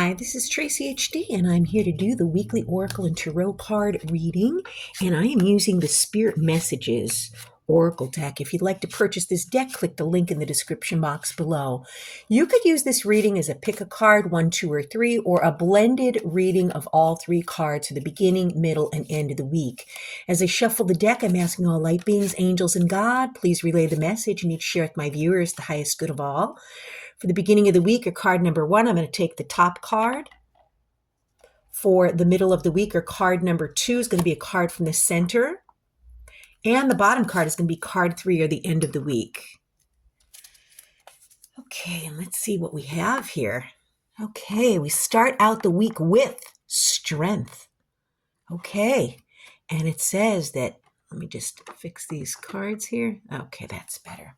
Hi, this is Tracy HD, and I'm here to do the weekly Oracle and Tarot card reading. And I am using the Spirit Messages Oracle deck. If you'd like to purchase this deck, click the link in the description box below. You could use this reading as a pick a card, 1, 2, or 3, or a blended reading of all 3 cards for the beginning, middle, and end of the week. As I shuffle the deck, I'm asking all light beings, angels, and God, please relay the message and each share with my viewers the highest good of all. For the beginning of the week, or card number 1, I'm going to take the top card. For the middle of the week, or card number 2, is going to be a card from the center. And the bottom card is going to be card 3, or the end of the week. Okay, and let's see what we have here. Okay, we start out the week with strength. Okay, and it says that, let me just fix these cards here. Okay, that's better.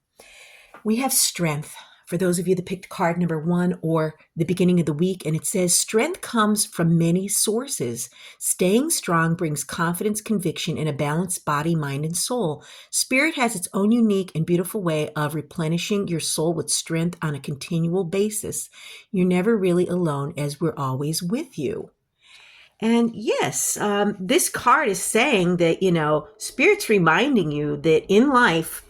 We have strength. For those of you that picked card number 1 or the beginning of the week, and it says, strength comes from many sources. Staying strong brings confidence, conviction, and a balanced body, mind, and soul. Spirit has its own unique and beautiful way of replenishing your soul with strength on a continual basis. You're never really alone, as we're always with you. And yes, this card is saying that, Spirit's reminding you that in life,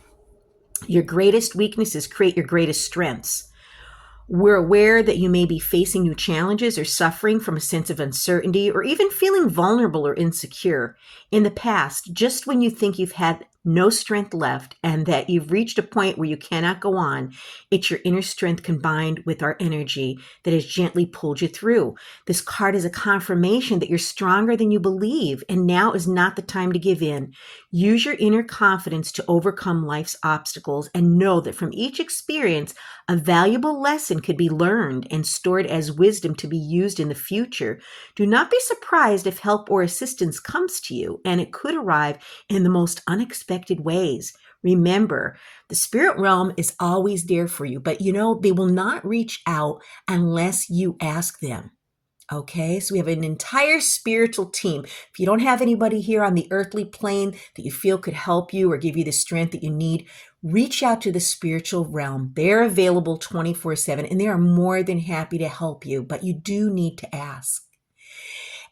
your greatest weaknesses create your greatest strengths. We're aware that you may be facing new challenges or suffering from a sense of uncertainty or even feeling vulnerable or insecure. In the past, just when you think you've had no strength left and that you've reached a point where you cannot go on, it's your inner strength combined with our energy that has gently pulled you through. This card is a confirmation that you're stronger than you believe, and now is not the time to give in. Use your inner confidence to overcome life's obstacles and know that from each experience, a valuable lesson could be learned and stored as wisdom to be used in the future. Do not be surprised if help or assistance comes to you, and it could arrive in the most unexpected ways. Remember, the spirit realm is always there for you, but they will not reach out unless you ask them. Okay, so we have an entire spiritual team. If you don't have anybody here on the earthly plane that you feel could help you or give you the strength that you need, reach out to the spiritual realm. They're available 24/7, and they are more than happy to help you, but you do need to ask.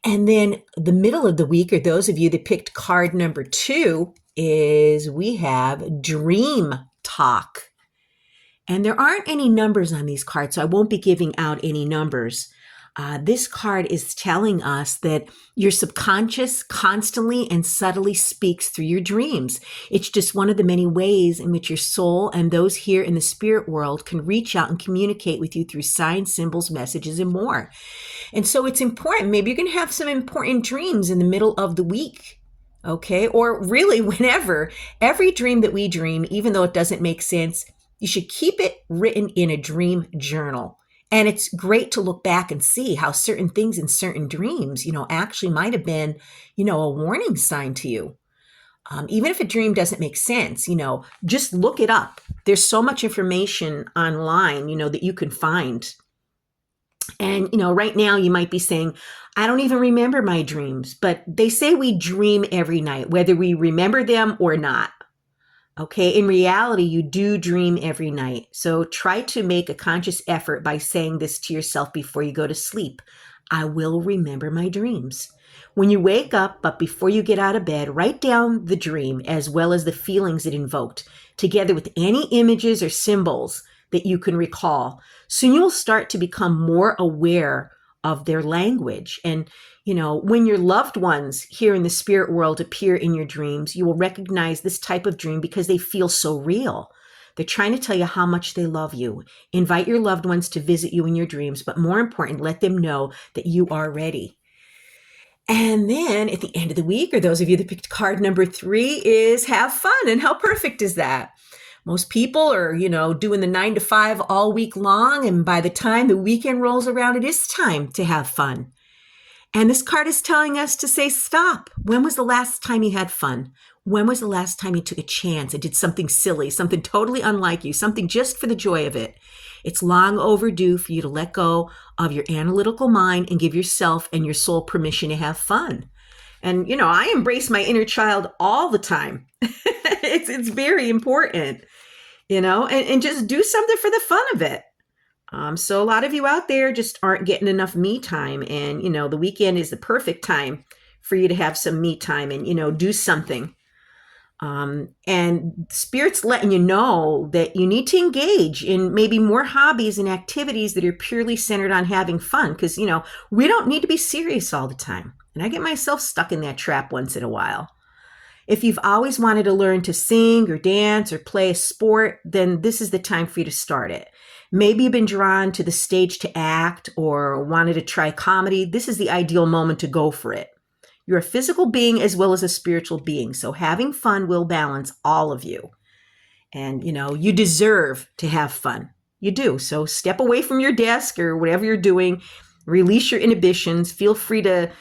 And then the middle of the week, or those of you that picked card number 2, is we have Dream Talk. And there aren't any numbers on these cards, so I won't be giving out any numbers. This card is telling us that your subconscious constantly and subtly speaks through your dreams. It's just one of the many ways in which your soul and those here in the spirit world can reach out and communicate with you through signs, symbols, messages, and more. And so it's important. Maybe you're going to have some important dreams in the middle of the week. Okay, or really whenever. Every dream that we dream, even though it doesn't make sense, you should keep it written in a dream journal. And it's great to look back and see how certain things in certain dreams, actually might have been, a warning sign to you. Even if a dream doesn't make sense, just look it up. There's so much information online, that you can find. And, right now you might be saying, I don't even remember my dreams, but they say we dream every night, whether we remember them or not. Okay, in reality, you do dream every night. So try to make a conscious effort by saying this to yourself before you go to sleep. I will remember my dreams. When you wake up, but before you get out of bed, write down the dream as well as the feelings it invoked, together with any images or symbols that you can recall. Soon you will start to become more aware of their language. And when your loved ones here in the spirit world appear in your dreams, you will recognize this type of dream because they feel so real. They're trying to tell you how much they love you. Invite your loved ones to visit you in your dreams, but more important, let them know that you are ready. And then at the end of the week, or those of you that picked card number 3, is have fun. And how perfect is that? Most people are, doing the 9 to 5 all week long. And by the time the weekend rolls around, it is time to have fun. And this card is telling us to say, stop. When was the last time you had fun? When was the last time you took a chance and did something silly, something totally unlike you, something just for the joy of it? It's long overdue for you to let go of your analytical mind and give yourself and your soul permission to have fun. And, I embrace my inner child all the time. It's very important, and just do something for the fun of it. So a lot of you out there just aren't getting enough me time. And, the weekend is the perfect time for you to have some me time and, do something. And Spirit's letting you know that you need to engage in maybe more hobbies and activities that are purely centered on having fun. Because, we don't need to be serious all the time. And I get myself stuck in that trap once in a while. If you've always wanted to learn to sing or dance or play a sport, then this is the time for you to start it. Maybe you've been drawn to the stage to act or wanted to try comedy. This is the ideal moment to go for it. You're a physical being as well as a spiritual being, so having fun will balance all of you. And, you deserve to have fun. You do. So step away from your desk or whatever you're doing. Release your inhibitions. Feel free to,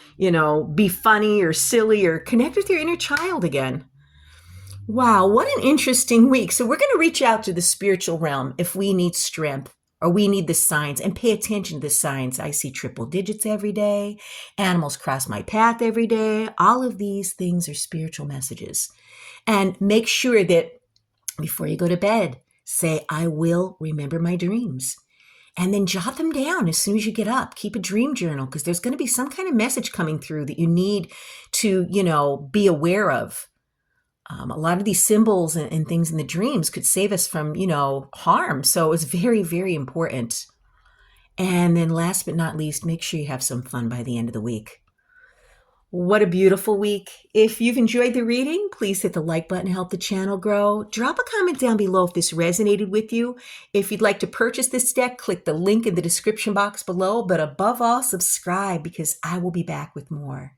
be funny or silly or connect with your inner child again. Wow, what an interesting week. So we're going to reach out to the spiritual realm if we need strength or we need the signs, and pay attention to the signs. I see triple digits every day. Animals cross my path every day. All of these things are spiritual messages. And make sure that before you go to bed, say, I will remember my dreams. And then jot them down as soon as you get up. Keep a dream journal because there's going to be some kind of message coming through that you need to, be aware of. A lot of these symbols and things in the dreams could save us from, harm. So it's very, very important. And then last but not least, make sure you have some fun by the end of the week. What a beautiful week. If you've enjoyed the reading, please hit the like button to help the channel grow. Drop a comment down below if this resonated with you. If you'd like to purchase this deck, click the link in the description box below. But above all, subscribe because I will be back with more.